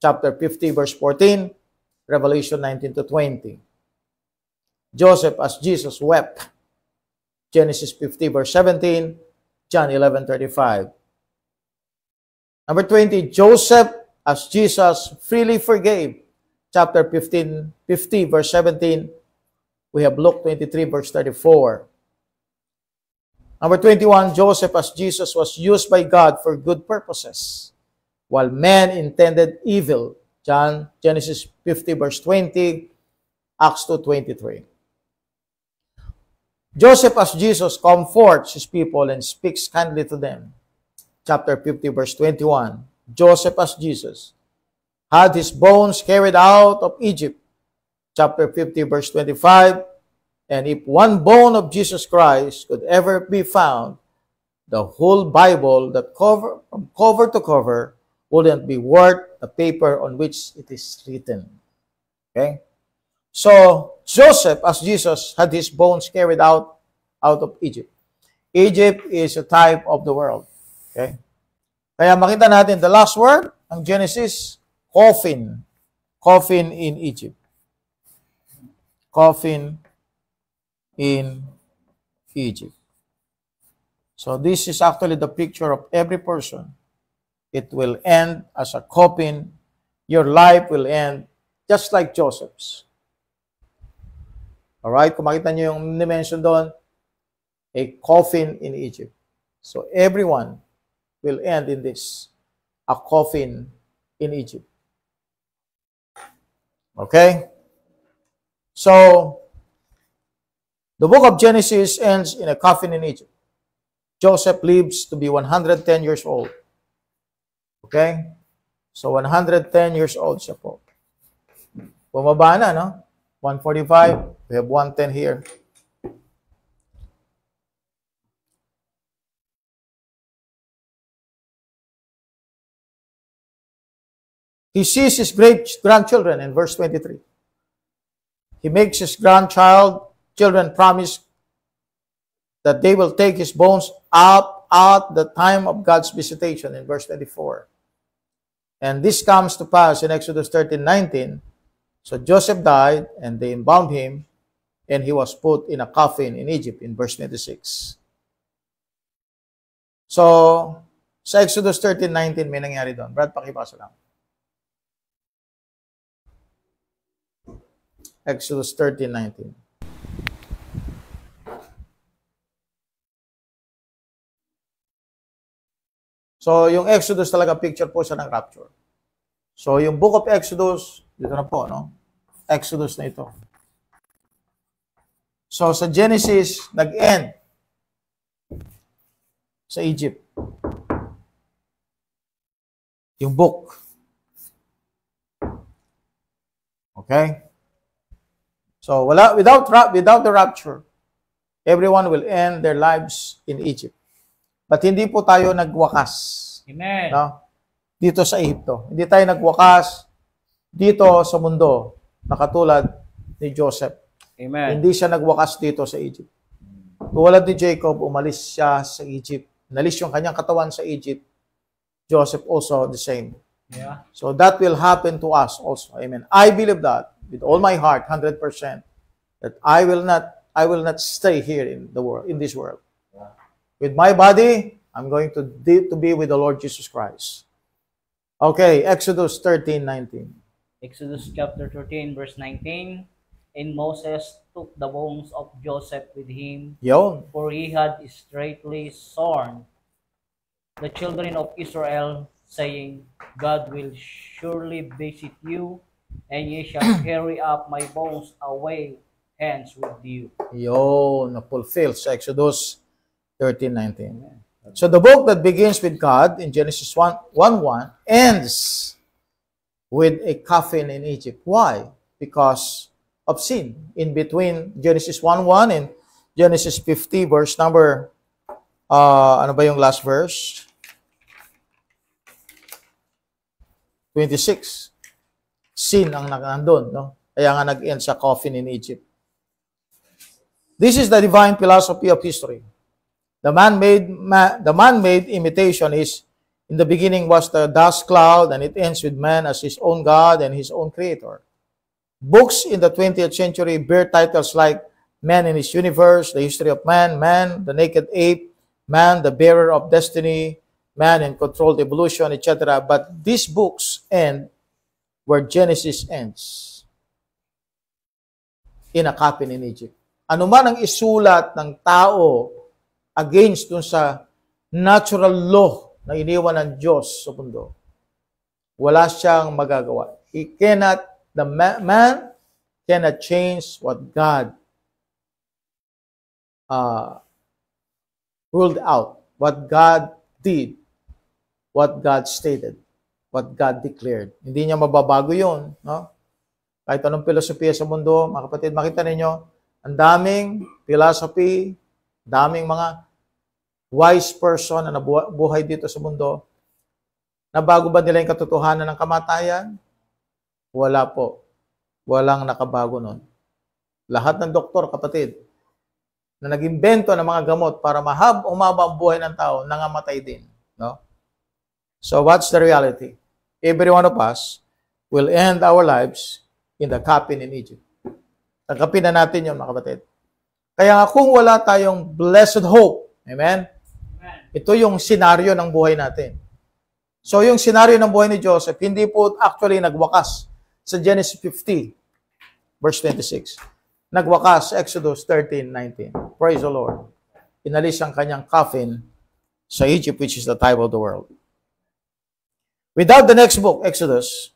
Chapter 50, verse 14. Revelation 19 to 20. Joseph as Jesus wept. Genesis 50, verse 17. John 11:35. Number 20, Joseph as Jesus freely forgave. Chapter 50, verse 17. We have Luke 23, verse 34. Number 21, Joseph as Jesus was used by God for good purposes, while men intended evil. Genesis 50, verse 20, Acts 2:23. Joseph as Jesus comforts his people and speaks kindly to them. Chapter 50, verse 21. Joseph as Jesus had his bones carried out of Egypt. Chapter 50, verse 25. And if one bone of Jesus Christ could ever be found, the whole Bible, from cover to cover, wouldn't be worth the paper on which it is written. Okay? So, Joseph, as Jesus, had his bones carried out of Egypt. Egypt is a type of the world. Okay? Kaya makita natin the last word, ang Genesis, coffin. Coffin in Egypt. Coffin in Egypt. So this is actually the picture of every person. It will end as a coffin. Your life will end just like Joseph's. Alright? Kung makita nyo yung ni-mention doon, a coffin in Egypt. So everyone will end in this. A coffin in Egypt. Okay? So, the book of Genesis ends in a coffin in Egypt. Joseph lives to be 110 years old. Okay? So, 110 years old siya po. Bumaba na, no? 145. We have 110 here. He sees his great-grandchildren in verse 23. He makes his children promise that they will take his bones up at the time of God's visitation in verse 24. And this comes to pass in Exodus 13:19. So Joseph died, and they embalmed him, and he was put in a coffin in Egypt in verse 26. So, sa Exodus 13:19 may nangyari doon. Brad, pakipasa lang. Exodus 13:19. So, yung Exodus talaga picture po siya ng rapture. So, yung book of Exodus, dito na po, no? Exodus na ito. So, sa Genesis, nag-end sa Egypt. Yung book. Okay? So, without the rapture, everyone will end their lives in Egypt. But hindi po tayo nagwakas. Amen. No? Dito sa Ehipto. Hindi tayo nagwakas dito sa mundo na katulad ni Joseph. Amen. Hindi siya nagwakas dito sa Egypt. Tulad ni Jacob, umalis siya sa Egypt. Nalis yung kanyang katawan sa Egypt. Joseph also the same. Yeah. So that will happen to us also. Amen. I believe that with all my heart, 100%, that I will not stay here in the world, in this world. Yeah. With my body, I'm going to be with the Lord Jesus Christ. Okay, Exodus 13:19. Exodus chapter 13, verse 19. And Moses took the bones of Joseph with him, Yun. for he had straightly sworn the children of Israel, saying, God will surely visit you, and ye shall carry up my bones away hence with you. Yun, na-fulfill sa Exodus 13:19. So the book that begins with God in Genesis 1:1 ends with a coffin in Egypt. Why? Because of sin. In between Genesis 1:1 and Genesis 50, verse number, ano ba yung last verse? 26. Sin ang nandun, no? Kaya nga nag-end sa coffin in Egypt. This is the divine philosophy of history. The man-made imitation is, in the beginning was the dust cloud, and it ends with man as his own God and his own creator. Books in the 20th century bear titles like Man in His Universe, The History of Man, Man, The Naked Ape, Man, The Bearer of Destiny, Man in Controlled Evolution, etc. But these books end where Genesis ends, in a coffin in Egypt. Ano man ang isulat ng tao against dun sa natural law na iniwan ng Diyos sa mundo, wala siyang magagawa. The man cannot change what God ruled out, what God did, what God stated, what God declared. Hindi niya mababago yun. No? Kahit anong filosofiya sa mundo, mga kapatid, makita ninyo, Ang daming philosophy, daming mga wise person na nabuhay dito sa mundo. Nabago ba nila yung katotohanan ng kamatayan? Wala po. Walang nakabago nun. Lahat ng doktor, kapatid, na nag-imbento ng mga gamot para umaba ang buhay ng tao, nangamatay din. No? So what's the reality? Every one of us will end our lives in the coffin in Egypt. Tanggapin na natin yun, mga kapatid. Kaya kung wala tayong blessed hope, amen? Ito yung senaryo ng buhay natin. So yung senaryo ng buhay ni Joseph, hindi po actually nagwakas sa Genesis 50, verse 26. Nagwakas, Exodus 13:19. Praise the Lord. Inalis ang kanyang coffin sa Egypt, which is the type of the world. Without the next book, Exodus,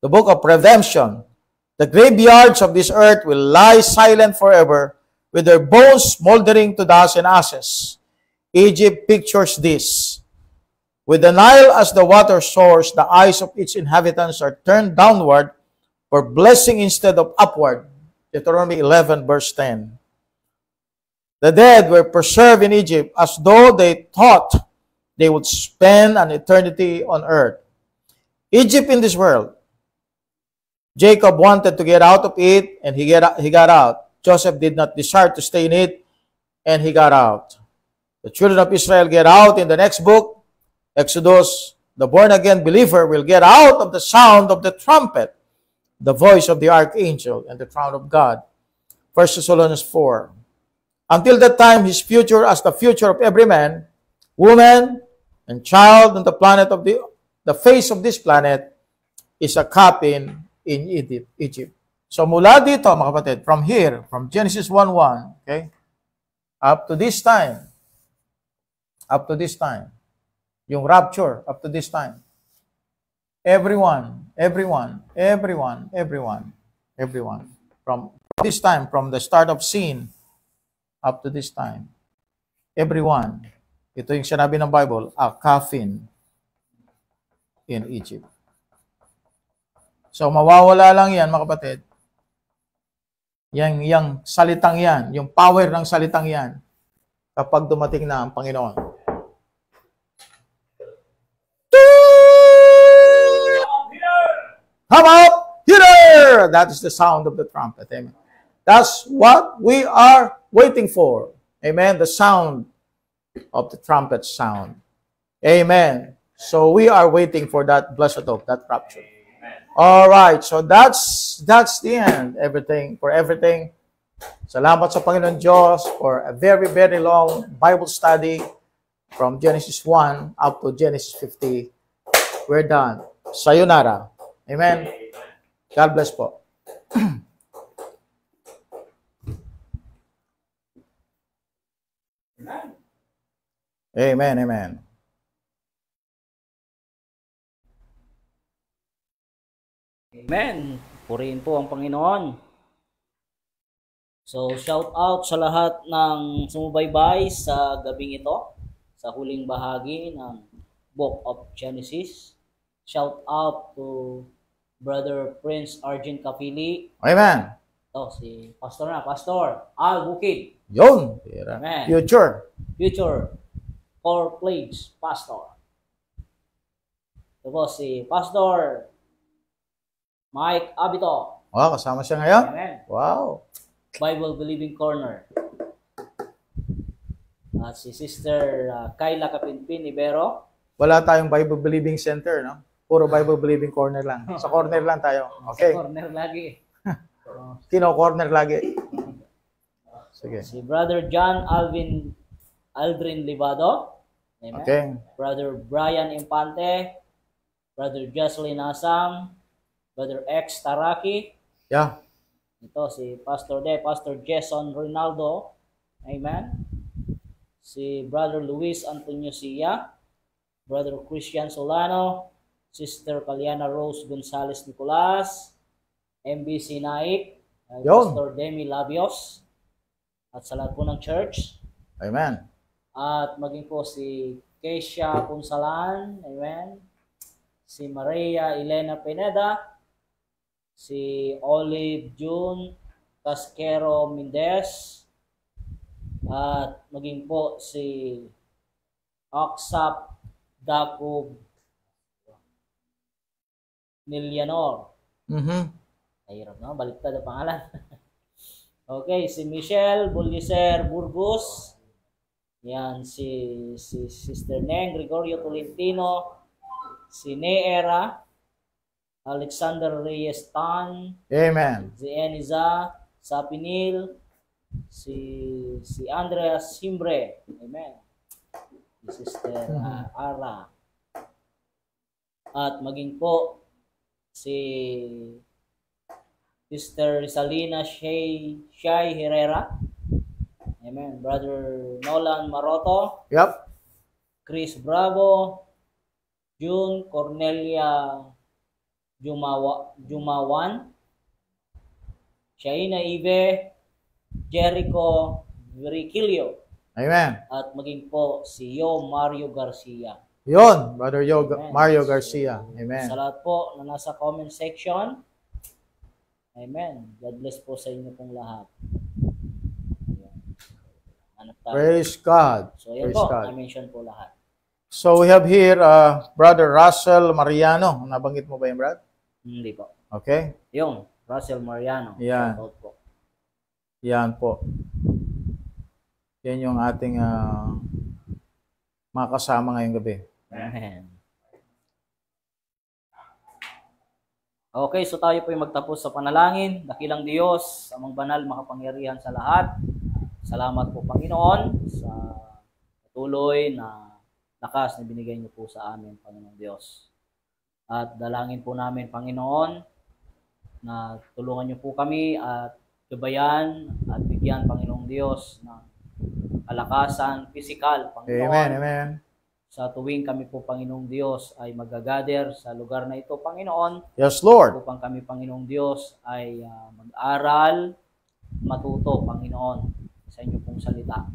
the book of redemption, the graveyards of this earth will lie silent forever, with their bones smoldering to dust and ashes. Egypt pictures this. With the Nile as the water source, the eyes of its inhabitants are turned downward for blessing instead of upward. Deuteronomy 11, verse 10. The dead were preserved in Egypt as though they thought they would spend an eternity on earth. Egypt in this world. Jacob wanted to get out of it, and he got out. Joseph did not desire to stay in it, and he got out. The children of Israel get out in the next book, Exodus. The born-again believer will get out of the sound of the trumpet, the voice of the archangel, and the crown of God. 1 Thessalonians 4. Until that time, his future as the future of every man, woman, and child on the planet of the face of this planet is a coffin in Egypt. So mula dito, mga kapatid, from here, from Genesis 1:1, okay, up to this time, yung rapture, up to this time, everyone, from this time, from the start of sin, up to this time, everyone, ito yung sinabi ng Bible, a coffin in Egypt. So, mawawala lang yan, mga kapatid. Yang salitang yan, yung power ng salitang yan, kapag dumating na ang Panginoon. How about Peter? That is the sound of the trumpet. Amen. That's what we are waiting for. Amen. The sound of the trumpet sound. Amen. So we are waiting for that blessed hope, that rapture. All right. So that's the end. Everything. Salamat sa Panginoon Diyos for a very, very long Bible study from Genesis 1 up to Genesis 50. We're done. Sayonara. Amen. God bless po. Amen, amen. Amen. Purihin po ang Panginoon. So, shout out sa lahat ng sumubaybay sa gabing ito, sa huling bahagi ng Book of Genesis. Shout out to Brother Prince Arjun Kapili. Amen. Ito, si Pastor Al Bukid. Yun. Amen. Future Core Plagues Pastor. Ito po si Pastor Mike Abito. Oh, kasama siya ngayon? Amen. Wow. Bible Believing Corner. At si Sister Kayla Kapinpin Ibero. Wala tayong Bible Believing Center, no? Puro Bible Believing Corner lang. Sa corner lang tayo. Okay. Sa corner lagi. Kino-corner lagi. Sige. Si Brother John Aldrin Livado. Amen. Okay. Brother Brian Impante. Brother Jocelyn Asam. Brother X Taraki. Yeah. Ito si Pastor Jason Ronaldo. Amen. Si Brother Luis Antonio Sia. Brother Christian Solano. Sister Kaliana Rose Gonzales Nicolas. MBC Naik. Pastor Demi Labios. At sa lahat po ng church. Amen. At maging po si Keisha Punsalan. Amen. Si Maria Elena Pineda. Si Olive June Casquero Mendez, at maging po si Oxap Daco Milianor. Mahirap no? Baliktad ang pangalan. Okay, si Michelle Buliser Burgos. Yan, si Sister Neng Gregorio Tolentino. Si Neera Alexander Reyes Tan. Amen. Si Eniza Sapinil. Si Andreas Simbre. Amen. Si Sister Ara. At maging po si Sister Salina Shay Herrera. Amen. Brother Nolan Maroto. Yep. Chris Bravo. June Cornelia Jumawan. Shaina Ive. Jericho Virgilio. Amen. At maging po si Yo Mario Garcia. Yon, Brother Amen. Mario Garcia. Amen. Sa lahat po na nasa comment section. Amen. God bless po sa inyo pong lahat. Hanap tayo. Praise God. So, yan Praise po. God. I-mention po lahat. So we have here Brother Russell Mariano. Nabanggit mo ba yung Brad? Hindi po. Okay. Yung Russell Mariano. Yan. Shoutout po. Yan po. Yan yung ating mga kasama ngayong gabi. Amen. Okay, so tayo po ay magtapos sa panalangin. Dakilang Diyos, amang banal, makapangyarihan sa lahat. Salamat po, Panginoon, sa patuloy na lakas na binigay niyo po sa amin, Panginoong Diyos. At dalangin po namin, Panginoon, na tulungan niyo po kami at gabayan at bigyan, Panginoong Diyos, ng kalakasan, pisikal, Panginoon. Amen, amen. Sa tuwing kami po, Panginoong Diyos, ay mag-gather sa lugar na ito, Panginoon. Yes, Lord. Upang kami, Panginoong Diyos, ay mag-aral, matuto, Panginoon, sa inyo pong salita.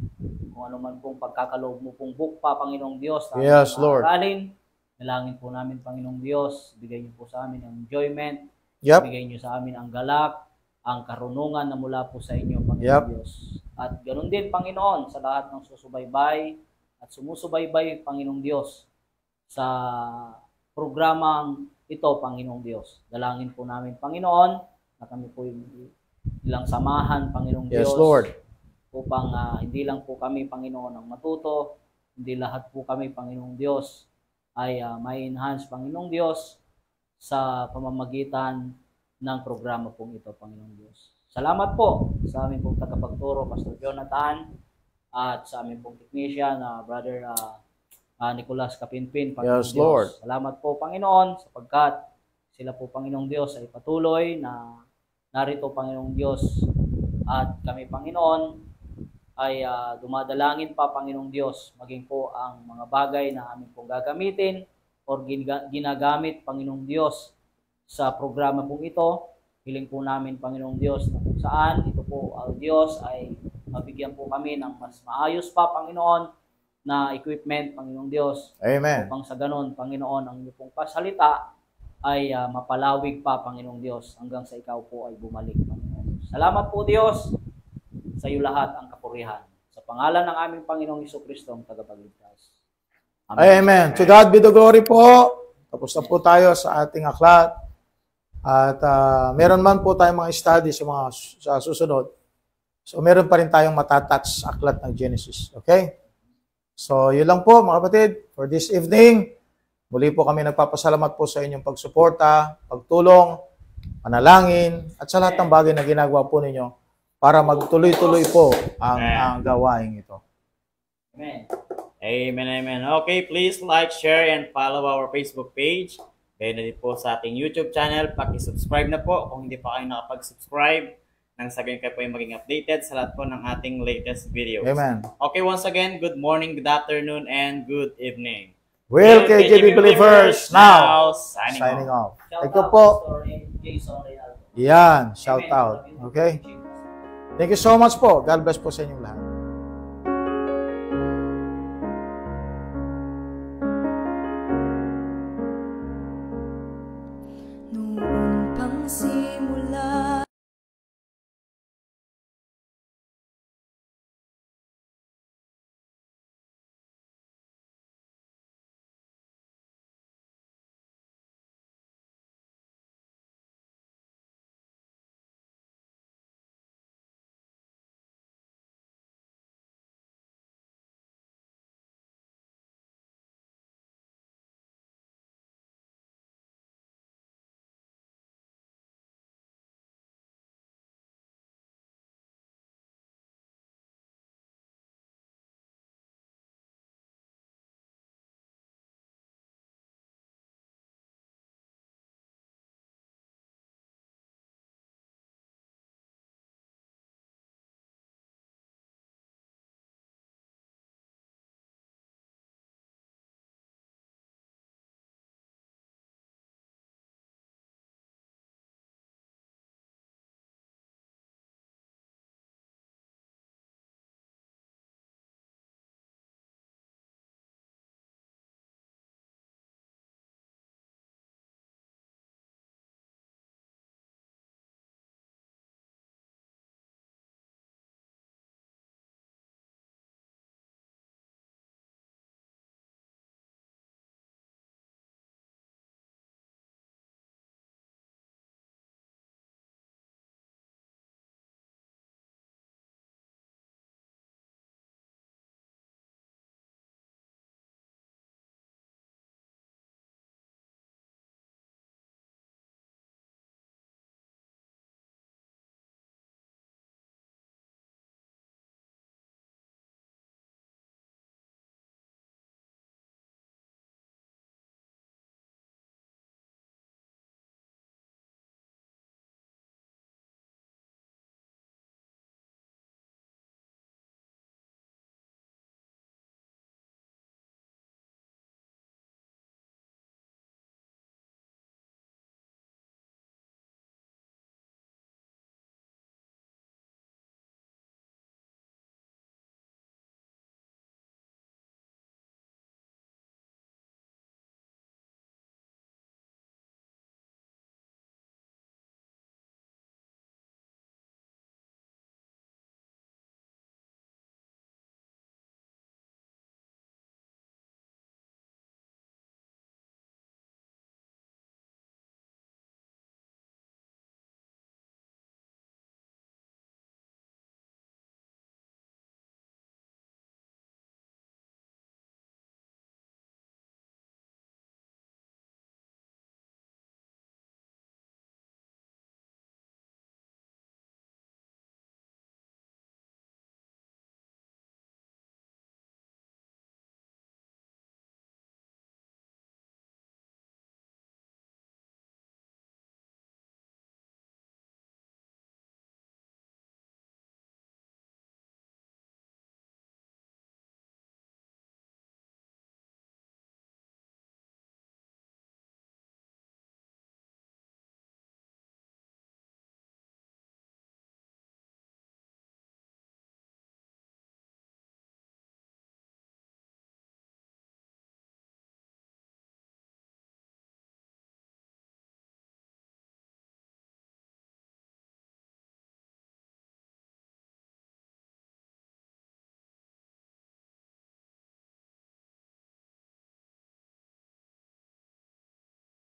Kung ano man pong pagkakaloob mo pong bukpa, Panginoong Diyos, yes, Lord. Aralin, nalangin po namin, Panginoong Diyos, bigay niyo po sa amin ang enjoyment, bigay niyo sa amin ang galak, ang karunungan na mula po sa inyo, Panginoong Diyos. At ganoon din, Panginoon, sa lahat ng susubaybay at sumusubaybay, Panginoong Diyos, sa programang ito, Panginoong Diyos. Dalangin po namin, Panginoon, na kami po ilang samahan, Panginoong Diyos. Yes, Lord. Upang hindi lang po kami, Panginoon, ang matuto, hindi lahat po kami, Panginoong Diyos, ay ma-enhance, Panginoong Diyos, sa pamamagitan ng programa pong ito, Panginoong Diyos. Salamat po sa aming pong tagapagturo, Pastor Jonathan, at sa aming pong technician, Brother Nicolas Kapinpin, Panginoong Yes, Diyos. Lord. Salamat po, Panginoon, sapagkat sila po, Panginoong Diyos, ay patuloy na narito, Panginoong Diyos, at kami, Panginoon, ay dumadalangin pa, Panginoong Diyos, maging po ang mga bagay na amin pong gagamitin o ginagamit, Panginoong Diyos, sa programa pong ito. Hiling po namin, Panginoong Diyos, na kung saan ito po, Diyos, ay mabigyan po kami ng mas maayos pa, Panginoon, na equipment, Panginoong Diyos. Amen. Upang sa ganon, Panginoon, ang iyong pong pasalita ay mapalawig pa, Panginoong Diyos, hanggang sa ikaw po ay bumalik, Panginoon. Salamat po, Diyos, sa iyo lahat ang kapurihan. Sa pangalan ng aming Panginoong Jesucristo, ang tagapagligtas. Amen. Amen. To God be the glory po. Tapos na po tayo sa ating aklat. At meron man po tayong mga study sa susunod. So meron pa rin tayong matatouch sa aklat ng Genesis. Okay? So yun lang po mga kapatid for this evening. Muli po kami nagpapasalamat po sa inyong pagsuporta, pagtulong, panalangin, at sa lahat ng bagay na ginagawa po ninyo para magtuloy-tuloy po ang gawain ito. Amen. Amen, amen. Okay, please like, share, and follow our Facebook page. Kaya na din po sa ating YouTube channel. Paki-subscribe na po kung hindi pa kayo nakapag-subscribe. Nang sa ganyan kayo po yung maging updated sa lahat po ng ating latest videos. Amen. Okay, once again, good morning, good afternoon, and good evening. Well, KJB Believers, now signing off. Shout Thank you out, po. Pastor Jason Reynaldo. Yan, shout Amen. out. Okay? Thank you so much po. God bless po sa inyong lahat.